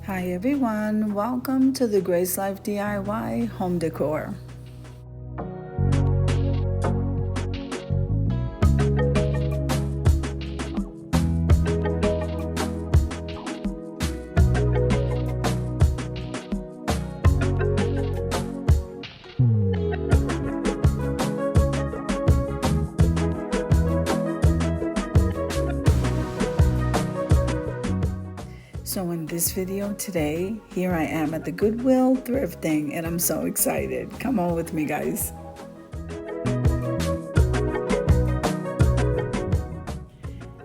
Hi everyone, welcome to the Grace Life DIY Home Decor. So in this video today, here I am at the Goodwill Thrifting and I'm so excited. Come on with me, guys.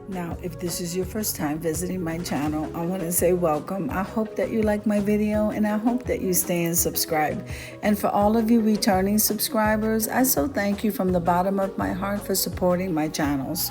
Now, if this is your first time visiting my channel, I want to say welcome. I hope that you like my video and I hope that you stay and subscribe. And for all of you returning subscribers, I so thank you from the bottom of my heart for supporting my channels.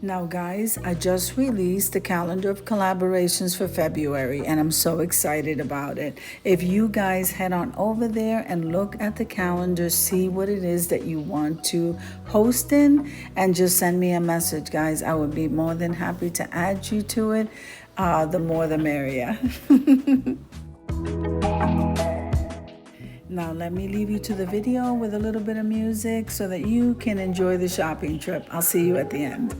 Now guys, I just released the calendar of collaborations for February and I'm so excited about it. If you guys head on over there and look at the calendar, see what it is that you want to host in and just send me a message, guys. I would be more than happy to add you to it. The more the merrier. Now let me leave you to the video with a little bit of music so that you can enjoy the shopping trip. I'll see you at the end.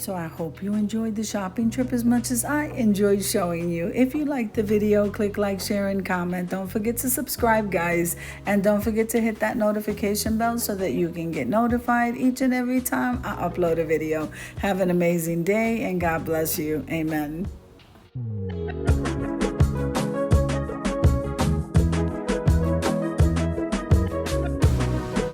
So I hope you enjoyed the shopping trip as much as I enjoyed showing you. If you liked the video, click like, share, and comment. Don't forget to subscribe, guys. And don't forget to hit that notification bell so that you can get notified each and every time I upload a video. Have an amazing day and God bless you. Amen.